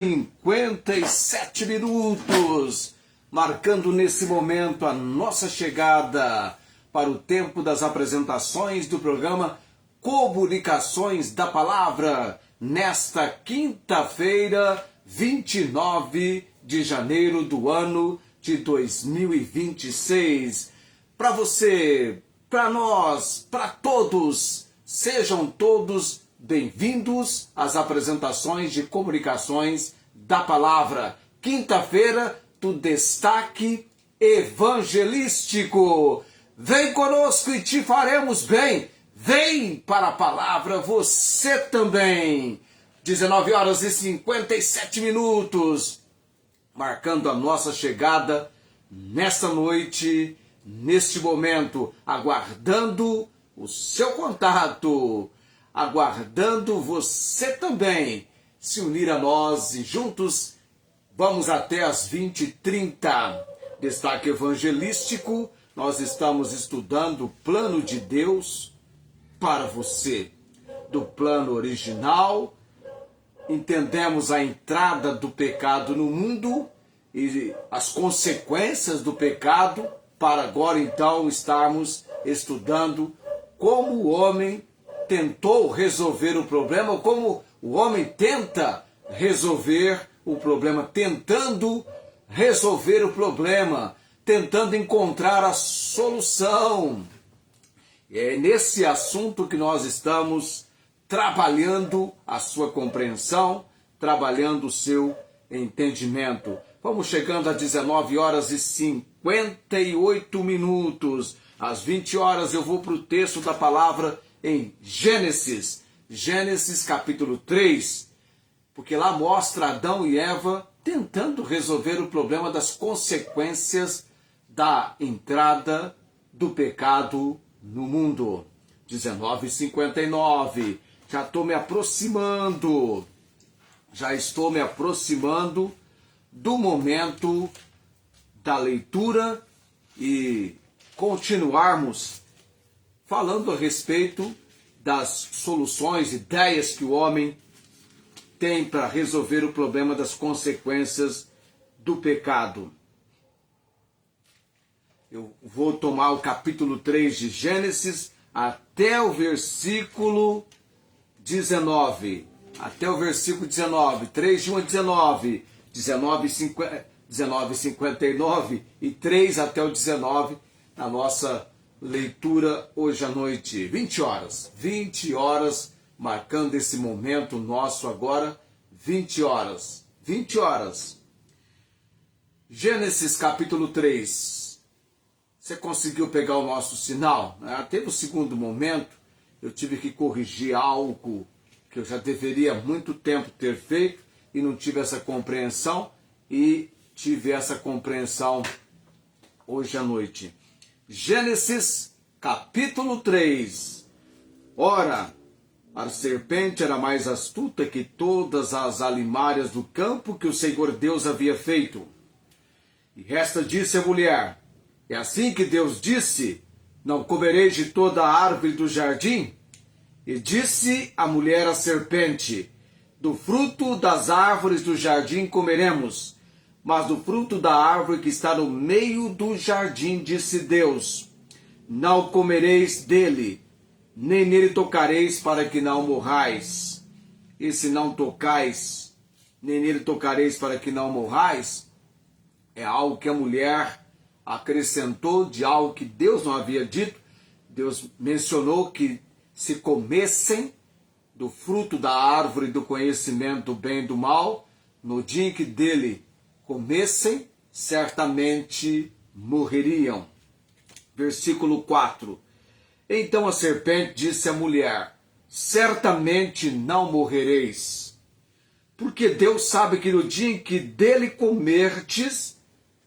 57 minutos, marcando nesse momento a nossa chegada para o tempo das apresentações do programa Comunicações da Palavra, nesta quinta-feira, 29 de janeiro do ano de 2026. Para você, para nós, para todos, sejam todos bem-vindos às apresentações de Comunicações da Palavra. Quinta-feira do destaque evangelístico. Vem conosco e te faremos bem. Vem para a palavra você também. 19 horas e 57 minutos, marcando a nossa chegada nesta noite, neste momento, aguardando o seu contato, aguardando você também se unir a nós e juntos vamos até as 20h30. Destaque evangelístico, nós estamos estudando o plano de Deus para você. Do plano original, entendemos a entrada do pecado no mundo e as consequências do pecado, para agora então estarmos estudando como o homem tentou resolver o problema, como o homem tenta resolver o problema, tentando resolver o problema, tentando encontrar a solução. E é nesse assunto que nós estamos trabalhando a sua compreensão, trabalhando o seu entendimento. Vamos chegando às 19 horas e 58 minutos. Às 20 horas eu vou para o texto da palavra em Gênesis. Gênesis capítulo 3. Porque lá mostra Adão e Eva tentando resolver o problema das consequências da entrada do pecado no mundo. 19h59. Já estou me aproximando. Já estou me aproximando do momento da leitura e continuarmos falando a respeito das soluções, ideias que o homem tem para resolver o problema das consequências do pecado. Eu vou tomar o capítulo 3 de Gênesis até o versículo 19. Até o versículo 19. 3 de 1 a 19. 19:59 e 3 até o 19 na nossa leitura hoje à noite. 20 horas. 20 horas, marcando esse momento nosso agora. 20 horas. 20 horas. Gênesis capítulo 3. Você conseguiu pegar o nosso sinal? Teve o segundo momento, eu tive que corrigir algo que eu já deveria há muito tempo ter feito e não tive essa compreensão, e tive essa compreensão hoje à noite. Gênesis capítulo 3. Ora, a serpente era mais astuta que todas as alimárias do campo que o Senhor Deus havia feito. E esta disse à mulher: é assim que Deus disse: não comereis de toda a árvore do jardim? E disse a mulher à serpente: do fruto das árvores do jardim comeremos, mas do fruto da árvore que está no meio do jardim, disse Deus: não comereis dele, nem nele tocareis, para que não morrais. E se não tocais, nem nele tocareis, para que não morrais, é algo que a mulher acrescentou de algo que Deus não havia dito. Deus mencionou que se comessem do fruto da árvore do conhecimento do bem e do mal, no dia em que dele comessem, certamente morreriam. Versículo 4. Então a serpente disse à mulher: certamente não morrereis, porque Deus sabe que no dia em que dele comerdes,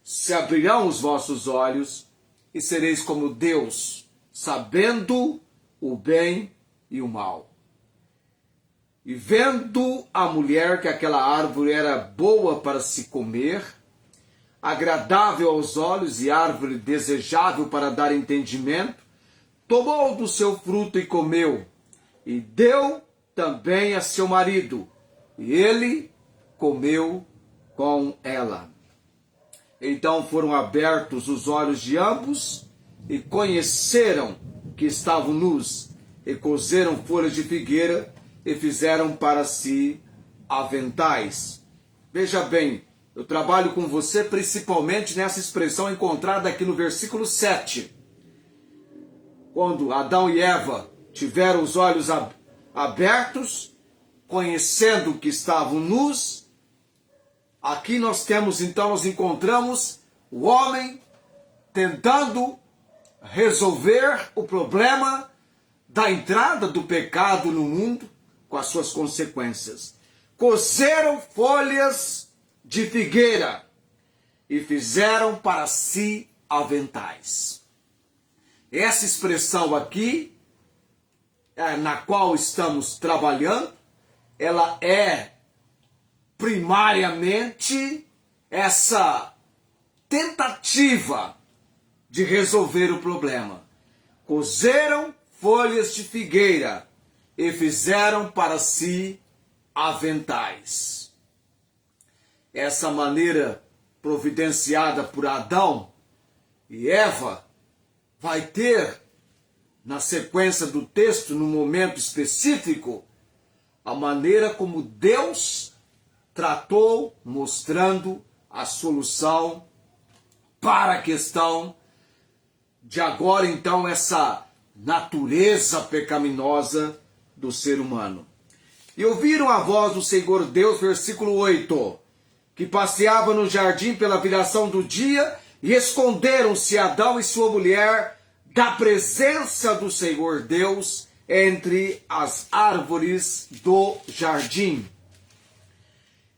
se abrirão os vossos olhos e sereis como Deus, sabendo o bem e o mal. E vendo a mulher que aquela árvore era boa para se comer, agradável aos olhos e árvore desejável para dar entendimento, tomou do seu fruto e comeu, e deu também a seu marido, e ele comeu com ela. Então foram abertos os olhos de ambos e conheceram que estavam nus, e coseram folhas de figueira e fizeram para si aventais. Veja bem, eu trabalho com você principalmente nessa expressão encontrada aqui no versículo 7. Quando Adão e Eva tiveram os olhos abertos, conhecendo que estavam nus, aqui nós encontramos o homem tentando resolver o problema da entrada do pecado no mundo com as suas consequências. Coseram folhas de figueira e fizeram para si aventais. Essa expressão aqui, na qual estamos trabalhando, ela é primariamente essa tentativa de resolver o problema. Coseram folhas de figueira e fizeram para si aventais. Essa maneira providenciada por Adão e Eva vai ter, na sequência do texto, no momento específico, a maneira como Deus tratou, mostrando a solução para a questão de agora então essa natureza pecaminosa do ser humano. E ouviram a voz do Senhor Deus, versículo 8, que passeava no jardim pela viração do dia, e esconderam-se Adão e sua mulher da presença do Senhor Deus entre as árvores do jardim.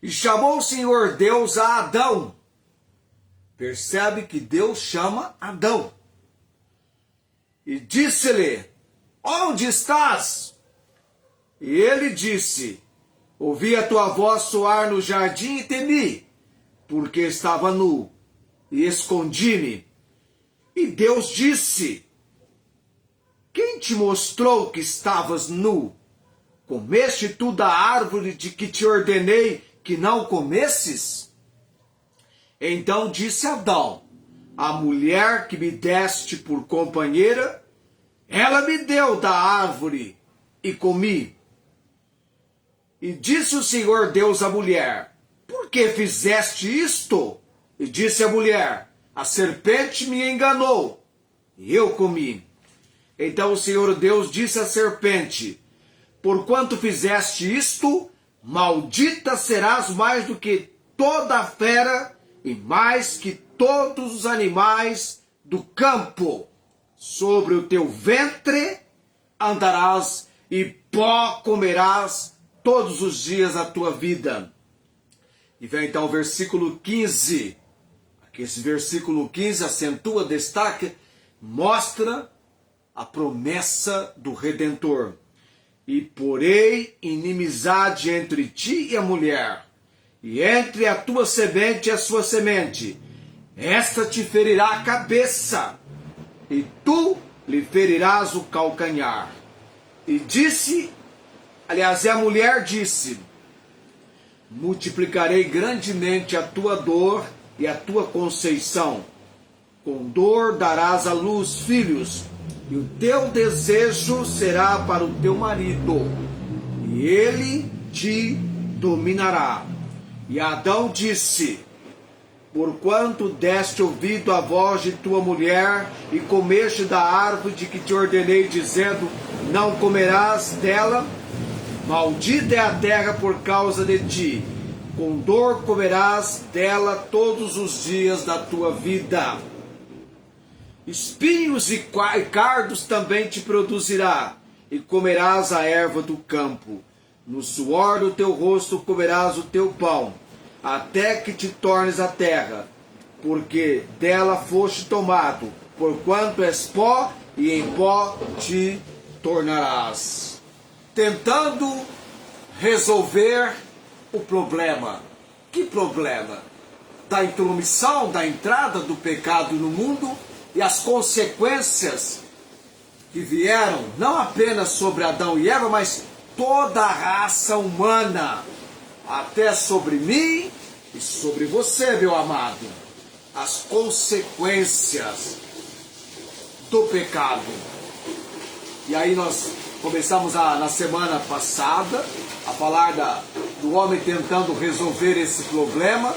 E chamou o Senhor Deus a Adão. Percebe que Deus chama Adão. E disse-lhe: onde estás? E ele disse: ouvi a tua voz soar no jardim e temi, porque estava nu, e escondi-me. E Deus disse: quem te mostrou que estavas nu? Comeste tu da árvore de que te ordenei que não comesses? Então disse Adão: a mulher que me deste por companheira, ela me deu da árvore e comi. E disse o Senhor Deus à mulher: por que fizeste isto? E disse a mulher: a serpente me enganou, e eu comi. Então o Senhor Deus disse à serpente: porquanto fizeste isto, maldita serás mais do que toda a fera, e mais que todos os animais do campo. Sobre o teu ventre andarás, e pó comerás todos os dias da tua vida. E vem então o versículo 15. Aqui esse versículo 15 acentua, destaca, mostra a promessa do Redentor. E porei inimizade entre ti e a mulher, e entre a tua semente e a sua semente. Esta te ferirá a cabeça, e tu lhe ferirás o calcanhar. E disse, aliás, a mulher disse: multiplicarei grandemente a tua dor e a tua conceição. Com dor darás à luz filhos, e o teu desejo será para o teu marido, e ele te dominará. E Adão disse: porquanto deste ouvido à voz de tua mulher, e comeste da árvore de que te ordenei, dizendo: não comerás dela, maldita é a terra por causa de ti, com dor comerás dela todos os dias da tua vida. Espinhos e cardos também te produzirá, e comerás a erva do campo. No suor do teu rosto comerás o teu pão, até que te tornes a terra, porque dela foste tomado, porquanto és pó, e em pó te tornarás. Tentando resolver o problema. Que problema? Da intromissão, da entrada do pecado no mundo e as consequências que vieram não apenas sobre Adão e Eva, mas toda a raça humana. até sobre mim e sobre você, meu amado, as consequências do pecado. E aí nós começamos na semana passada a falar do homem tentando resolver esse problema.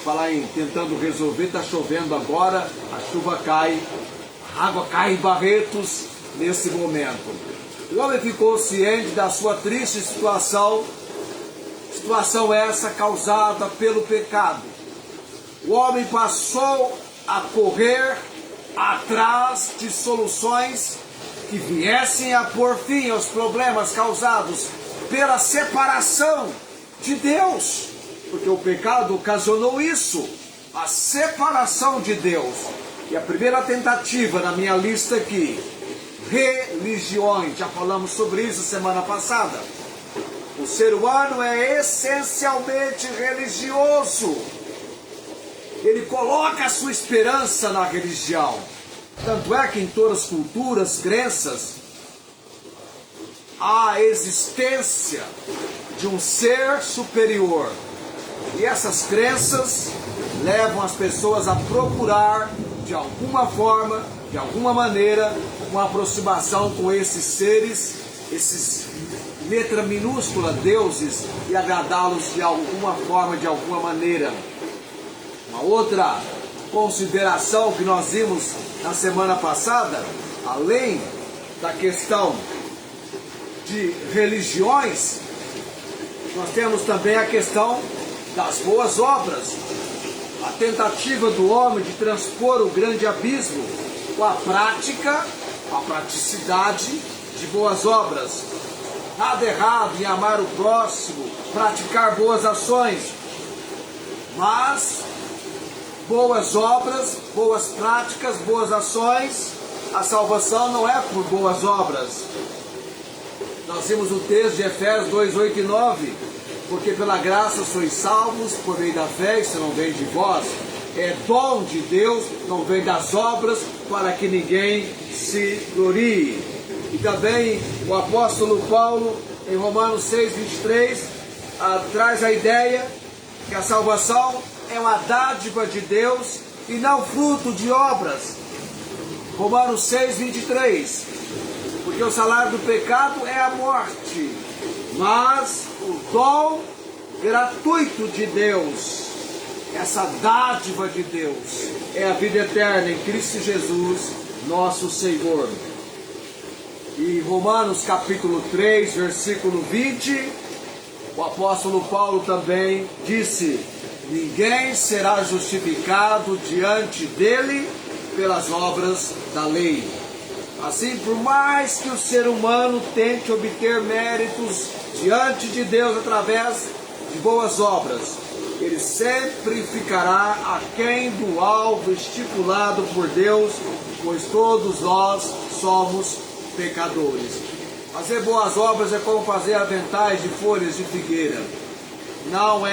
Falar em tentando resolver, está chovendo agora, a chuva cai, a água cai em Barretos nesse momento. O homem ficou ciente da sua triste situação essa causada pelo pecado. O homem passou a correr atrás de soluções que viessem a pôr fim aos problemas causados pela separação de Deus. Porque o pecado ocasionou isso, a separação de Deus. E a primeira tentativa na minha lista aqui, religiões, já falamos sobre isso semana passada. O ser humano é essencialmente religioso. Ele coloca a sua esperança na religião. Tanto é que em todas as culturas, crenças, há a existência de um ser superior. E essas crenças levam as pessoas a procurar, de alguma forma, de alguma maneira, uma aproximação com esses seres, esses letra minúscula, deuses, e agradá-los de alguma forma, de alguma maneira. Uma outra consideração que nós vimos na semana passada, além da questão de religiões, nós temos também a questão das boas obras, a tentativa do homem de transpor o grande abismo com a prática, a praticidade de boas obras. Nada errado em amar o próximo, praticar boas ações, mas boas obras, boas práticas, boas ações, a salvação não é por boas obras. Nós vimos o texto de Efésios 2, 8 e 9, porque pela graça sois salvos por meio da fé, isso não vem de vós, é dom de Deus, não vem das obras, para que ninguém se glorie. E também o apóstolo Paulo, em Romanos 6, 23, traz a ideia que a salvação é uma dádiva de Deus e não fruto de obras. Romanos 6, 23. Porque o salário do pecado é a morte, mas o dom gratuito de Deus, essa dádiva de Deus, é a vida eterna em Cristo Jesus, nosso Senhor. E Romanos capítulo 3, versículo 20, o apóstolo Paulo também disse: ninguém será justificado diante dele pelas obras da lei. Assim, por mais que o ser humano tente obter méritos diante de Deus através de boas obras, ele sempre ficará aquém do alvo estipulado por Deus, pois todos nós somos pecadores. Fazer boas obras é como fazer aventais de folhas de figueira. Não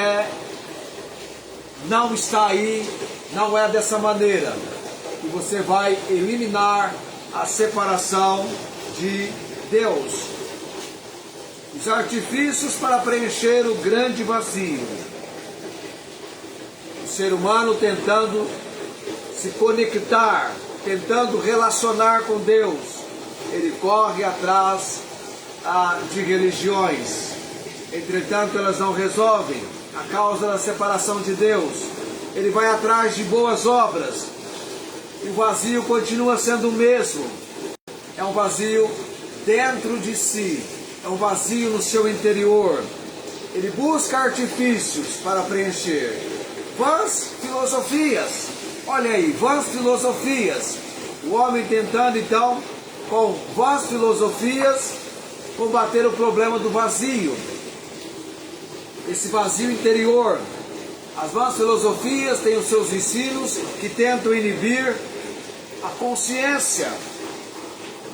está aí, não é dessa maneira que você vai eliminar a separação de Deus. Os artifícios para preencher o grande vazio. O ser humano tentando se conectar, tentando relacionar com Deus, ele corre atrás de religiões. Entretanto, elas não resolvem a causa da separação de Deus. Ele vai atrás de boas obras. E o vazio continua sendo o mesmo. É um vazio dentro de si. É um vazio no seu interior. Ele busca artifícios para preencher. Vãs filosofias. Olha aí, vãs filosofias. O homem tentando então, com vãs filosofias, combater o problema do vazio. Esse vazio interior. As vãs filosofias têm os seus ensinos que tentam inibir a consciência.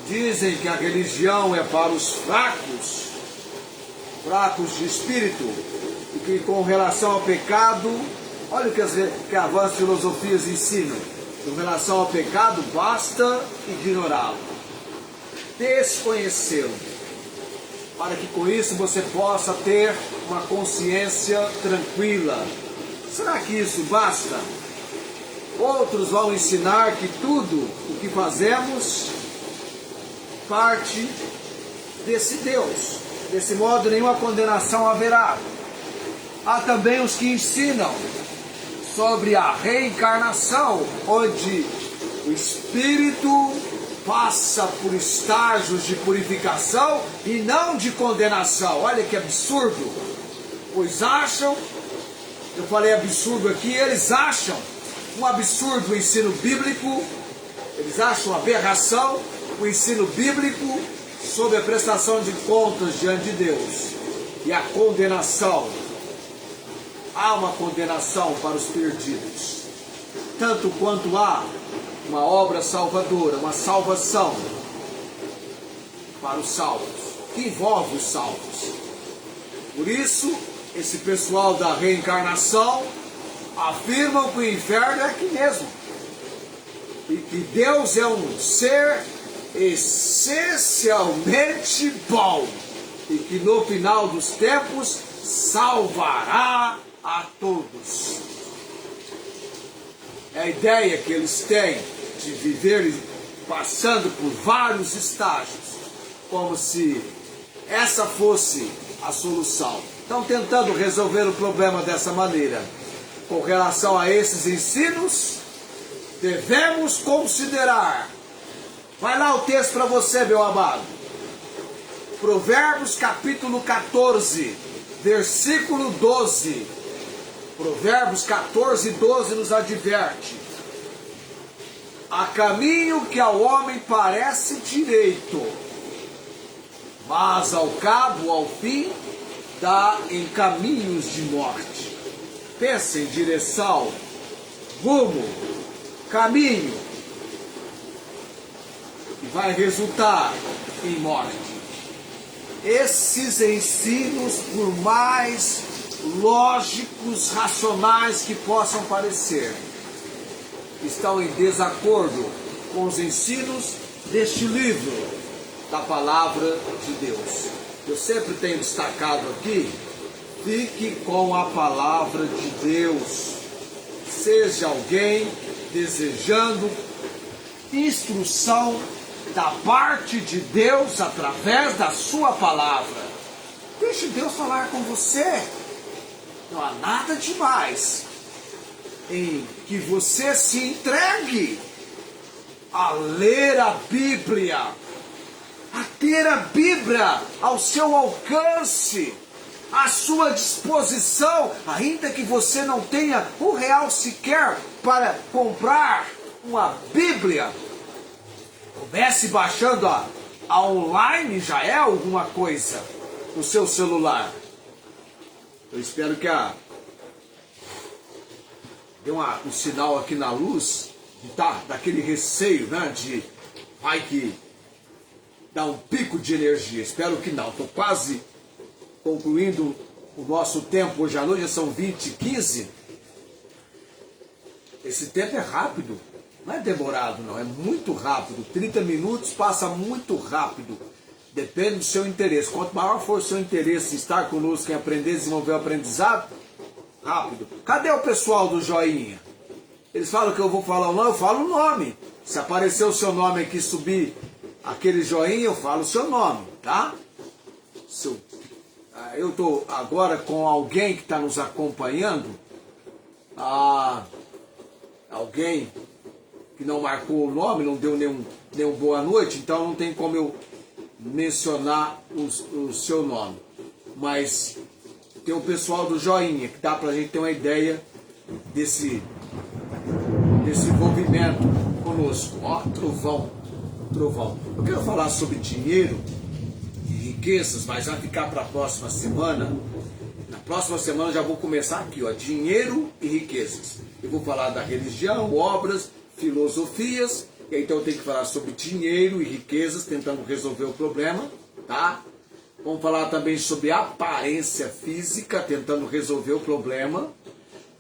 Dizem que a religião é para os fracos de espírito, e que com relação ao pecado, olha o que as vãs filosofias ensinam. Com relação ao pecado, basta ignorá-lo, desconhecê-lo, para que com isso você possa ter uma consciência tranquila. Será que isso basta? Outros vão ensinar que tudo o que fazemos parte desse Deus. Desse modo, nenhuma condenação haverá. Há também os que ensinam sobre a reencarnação, onde o espírito passa por estágios de purificação e não de condenação. Olha que absurdo! Pois acham, eu falei absurdo aqui, eles acham um absurdo o ensino bíblico, eles acham uma aberração o ensino bíblico sobre a prestação de contas diante de Deus e a condenação. Há uma condenação para os perdidos, tanto quanto há uma obra salvadora, uma salvação para os salvos, que envolve os salvos. Por isso, esse pessoal da reencarnação afirmam que o inferno é aqui mesmo, e que Deus é um ser essencialmente bom, e que no final dos tempos salvará a todos. É a ideia que eles têm de viver passando por vários estágios, como se essa fosse a solução. Estão tentando resolver o problema dessa maneira. Com relação a esses ensinos, devemos considerar. Vai lá o texto para você, meu amado. Provérbios capítulo 14, versículo 12. Provérbios 14, 12 nos adverte: há caminho que ao homem parece direito, mas ao cabo, ao fim, dá em caminhos de morte. Pensa em direção, rumo, caminho, e vai resultar em morte. Esses ensinos, por mais lógicos, racionais que possam parecer, estão em desacordo com os ensinos deste livro da palavra de Deus. Eu sempre tenho destacado aqui: fique com a palavra de Deus. Seja alguém desejando instrução da parte de Deus através da sua palavra. Deixe Deus falar com você. Não há nada demais em que você se entregue a ler a Bíblia, a ter a Bíblia ao seu alcance, à sua disposição, ainda que você não tenha R$1 sequer para comprar uma Bíblia. Comece baixando a online, já é alguma coisa no seu celular. Eu espero que deu um sinal aqui na luz, daquele receio, né, de vai que dá um pico de energia. Espero que não. Estou quase concluindo o nosso tempo hoje à noite, já são 20h15. Esse tempo é rápido, não é demorado não, é muito rápido. 30 minutos passa muito rápido. Depende do seu interesse. Quanto maior for o seu interesse em estar conosco, em aprender, desenvolver o aprendizado, rápido. Cadê o pessoal do joinha? Eles falam que eu vou falar o nome, eu falo o nome. Se aparecer o seu nome aqui, subir aquele joinha, eu falo o seu nome, tá? Eu estou agora com alguém que está nos acompanhando, alguém que não marcou o nome, não deu nenhum boa noite, então não tem como eu mencionar o seu nome. Mas tem o pessoal do joinha, que dá para a gente ter uma ideia desse envolvimento conosco. Ó, trovão. Eu quero falar sobre dinheiro e riquezas, mas vai ficar para a próxima semana. Na próxima semana eu já vou começar aqui, ó, dinheiro e riquezas. Eu vou falar da religião, obras, filosofias, e então eu tenho que falar sobre dinheiro e riquezas, tentando resolver o problema, tá? Vamos falar também sobre aparência física, tentando resolver o problema.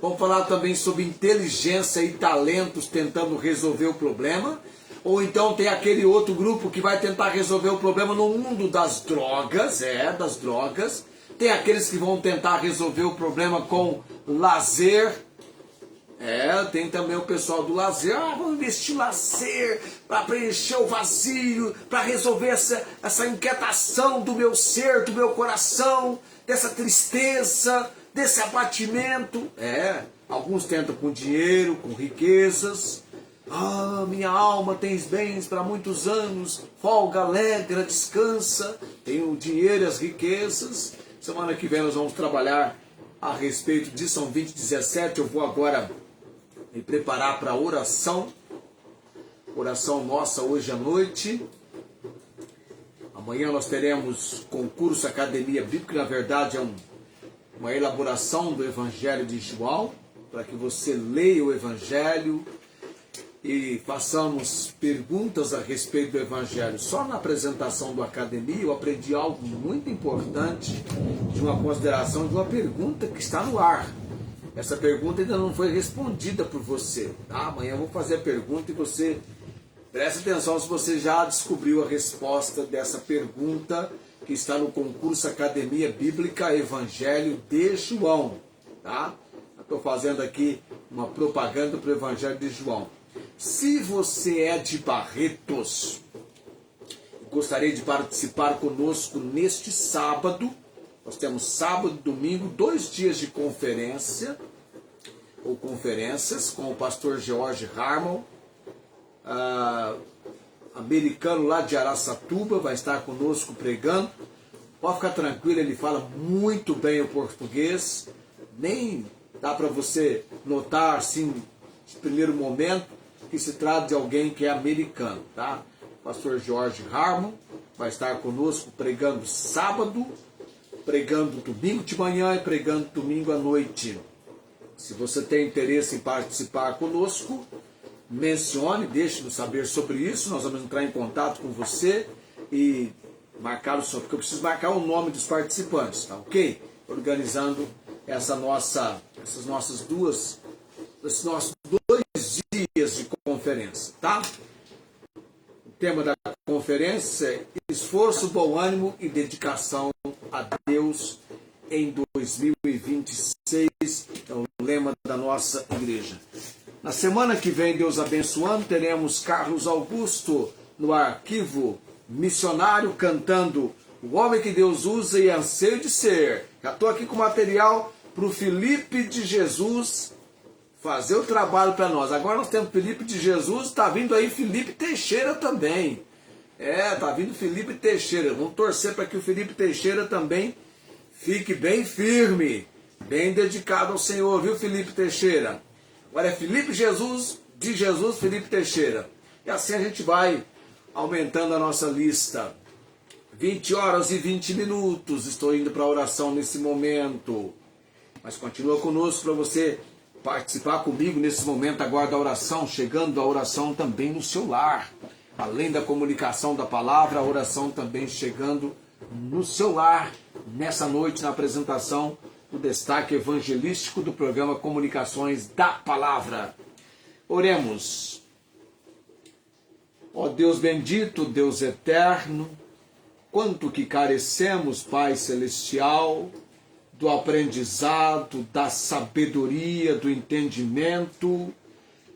Vamos falar também sobre inteligência e talentos, tentando resolver o problema. Ou então tem aquele outro grupo que vai tentar resolver o problema no mundo das drogas, das drogas, Tem aqueles que vão tentar resolver o problema com lazer. Tem também o pessoal do lazer. Vamos investir em lazer para preencher o vazio, para resolver essa inquietação do meu ser, do meu coração, dessa tristeza, desse abatimento. Alguns tentam com dinheiro, com riquezas. Minha alma tens bens para muitos anos, folga, alegra, descansa. Tem o dinheiro e as riquezas. Semana que vem nós vamos trabalhar a respeito de São 20:17. Eu vou agora me preparar para a oração nossa hoje à noite. Amanhã nós teremos concurso Academia Bíblica, na verdade é uma elaboração do Evangelho de João, para que você leia o Evangelho e façamos perguntas a respeito do Evangelho. Só na apresentação do Academia eu aprendi algo muito importante, de uma consideração de uma pergunta que está no ar. Essa pergunta ainda não foi respondida por você. Amanhã eu vou fazer a pergunta e você preste atenção se você já descobriu a resposta dessa pergunta que está no concurso Academia Bíblica Evangelho de João. Estou fazendo aqui uma propaganda para o Evangelho de João. Se você é de Barretos, gostaria de participar conosco neste sábado. Nós temos sábado e domingo, 2 dias de conferência, ou conferências, com o pastor George Harmon, americano lá de Araçatuba, vai estar conosco pregando. Pode ficar tranquilo, ele fala muito bem o português, nem dá para você notar, assim, de primeiro momento, que se trata de alguém que é americano, tá? O pastor George Harmon vai estar conosco pregando sábado, pregando domingo de manhã e pregando domingo à noite. Se você tem interesse em participar conosco, mencione, deixe-nos saber sobre isso. Nós vamos entrar em contato com você e marcar o seu, porque eu preciso marcar o nome dos participantes, tá ok? Organizando esses nossos 2 dias de conferência, tá? O tema da conferência é esforço, bom ânimo e dedicação a Deus em 2026, é o lema da nossa igreja. Na semana que vem, Deus abençoando, teremos Carlos Augusto no arquivo missionário cantando O Homem que Deus Usa e Anseio de Ser. Já estou aqui com material para o Felipe de Jesus fazer o trabalho para nós. Agora nós temos Felipe de Jesus, está vindo aí Felipe Teixeira também. Está vindo Felipe Teixeira. Vamos torcer para que o Felipe Teixeira também fique bem firme, bem dedicado ao Senhor, viu, Felipe Teixeira? Agora é Felipe Jesus, de Jesus, Felipe Teixeira. E assim a gente vai aumentando a nossa lista. 20h20, estou indo para a oração nesse momento. Mas continua conosco para você participar comigo nesse momento agora da oração, chegando a oração também no seu lar. Além da comunicação da palavra, a oração também chegando no seu lar, nessa noite, na apresentação do destaque evangelístico do programa Comunicações da Palavra. Oremos. Ó Deus bendito, Deus eterno, quanto que carecemos, Pai Celestial, do aprendizado, da sabedoria, do entendimento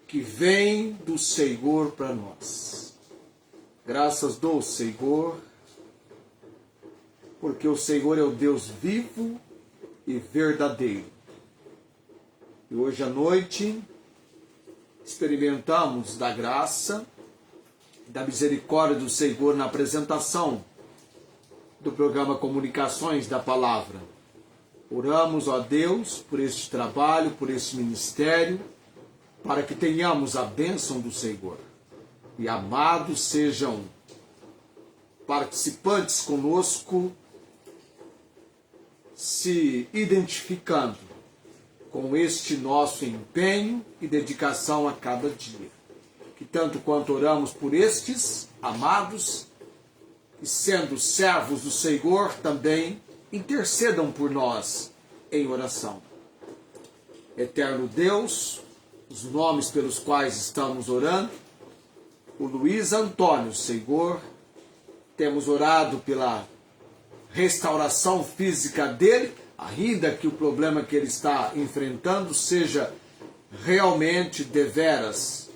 que vem do Senhor para nós. Graças dou, Senhor, porque o Senhor é o Deus vivo e verdadeiro. E hoje à noite experimentamos da graça, da misericórdia do Senhor na apresentação do programa Comunicações da Palavra. Oramos, ó Deus, por este trabalho, por este ministério, para que tenhamos a bênção do Senhor. E amados sejam participantes conosco, se identificando com este nosso empenho e dedicação a cada dia. Que tanto quanto oramos por estes amados, e sendo servos do Senhor, também intercedam por nós em oração. Eterno Deus, os nomes pelos quais estamos orando, o Luiz Antônio, Senhor, temos orado pela restauração física dele, ainda que o problema que ele está enfrentando seja realmente deveras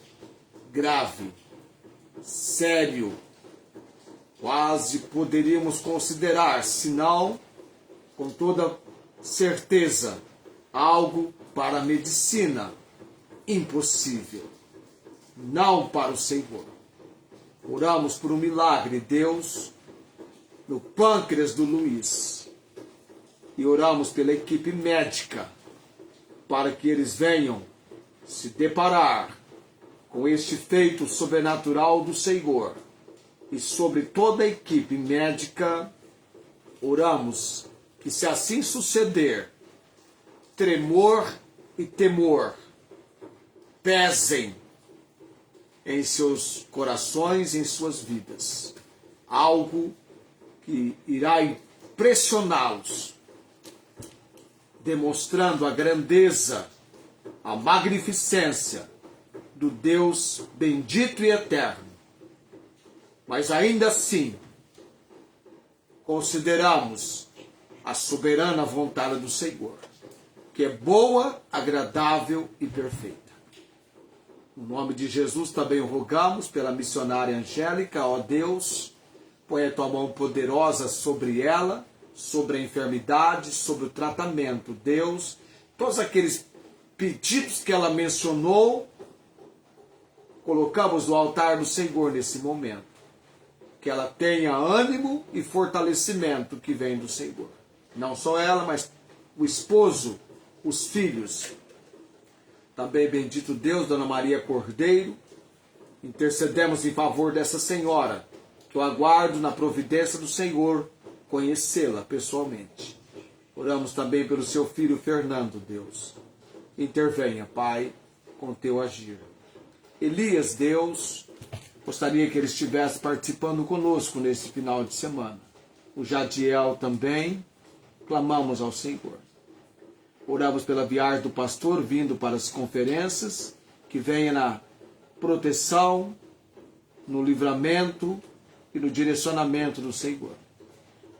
grave, sério, quase poderíamos considerar, se não, com toda certeza, algo para a medicina impossível, não para o Senhor. Oramos por um milagre, Deus, no pâncreas do Luiz, e oramos pela equipe médica, para que eles venham se deparar com este feito sobrenatural do Senhor. E sobre toda a equipe médica, oramos que, se assim suceder, tremor e temor pesem em seus corações e em suas vidas. Algo que irá impressioná-los, demonstrando a grandeza, a magnificência do Deus bendito e eterno. Mas ainda assim, consideramos a soberana vontade do Senhor, que é boa, agradável e perfeita. No nome de Jesus também rogamos pela missionária Angélica, ó Deus, põe a tua mão poderosa sobre ela, sobre a enfermidade, sobre o tratamento. Deus, todos aqueles pedidos que ela mencionou, colocamos no altar do Senhor nesse momento. Que ela tenha ânimo e fortalecimento que vem do Senhor. Não só ela, mas o esposo, os filhos. Também, bendito Deus, Dona Maria Cordeiro, intercedemos em favor dessa senhora, que eu aguardo na providência do Senhor conhecê-la pessoalmente. Oramos também pelo seu filho Fernando, Deus. Intervenha, Pai, com teu agir. Elias, Deus, gostaria que ele estivesse participando conosco nesse final de semana. O Jadiel também, clamamos ao Senhor. Oramos pela viagem do pastor vindo para as conferências, que venha na proteção, no livramento e no direcionamento do Senhor.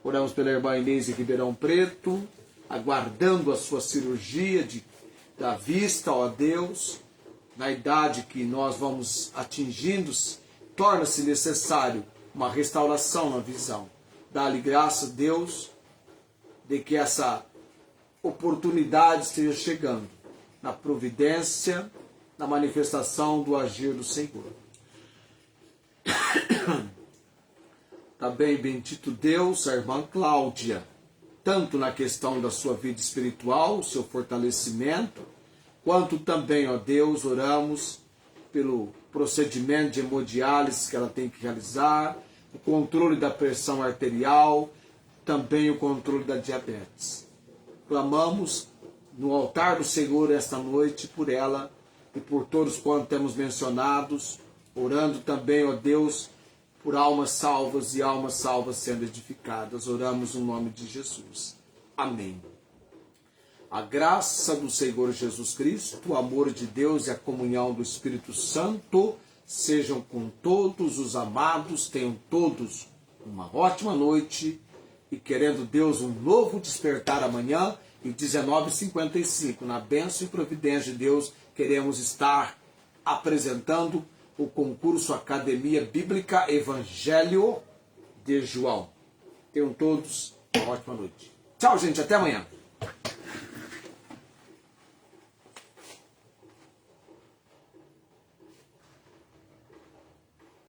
Oramos pela irmã Inês em Ribeirão Preto, aguardando a sua cirurgia da vista, ó Deus, na idade que nós vamos atingindo, torna-se necessário uma restauração na visão. Dá-lhe graça, Deus, de que essa oportunidade esteja chegando na providência, na manifestação do agir do Senhor. Também, bendito Deus, a irmã Cláudia, tanto na questão da sua vida espiritual, seu fortalecimento, quanto também, ó Deus, oramos pelo procedimento de hemodiálise que ela tem que realizar, o controle da pressão arterial, também o controle da diabetes. Clamamos no altar do Senhor esta noite por ela e por todos quantos temos mencionados, orando também, ó Deus, por almas salvas e almas salvas sendo edificadas. Oramos no nome de Jesus. Amém. A graça do Senhor Jesus Cristo, o amor de Deus e a comunhão do Espírito Santo sejam com todos os amados, tenham todos uma ótima noite e, querendo Deus, um novo despertar amanhã, em 19h55, na bênção e providência de Deus, queremos estar apresentando o concurso Academia Bíblica Evangelho de João. Tenham todos uma ótima noite. Tchau, gente, até amanhã.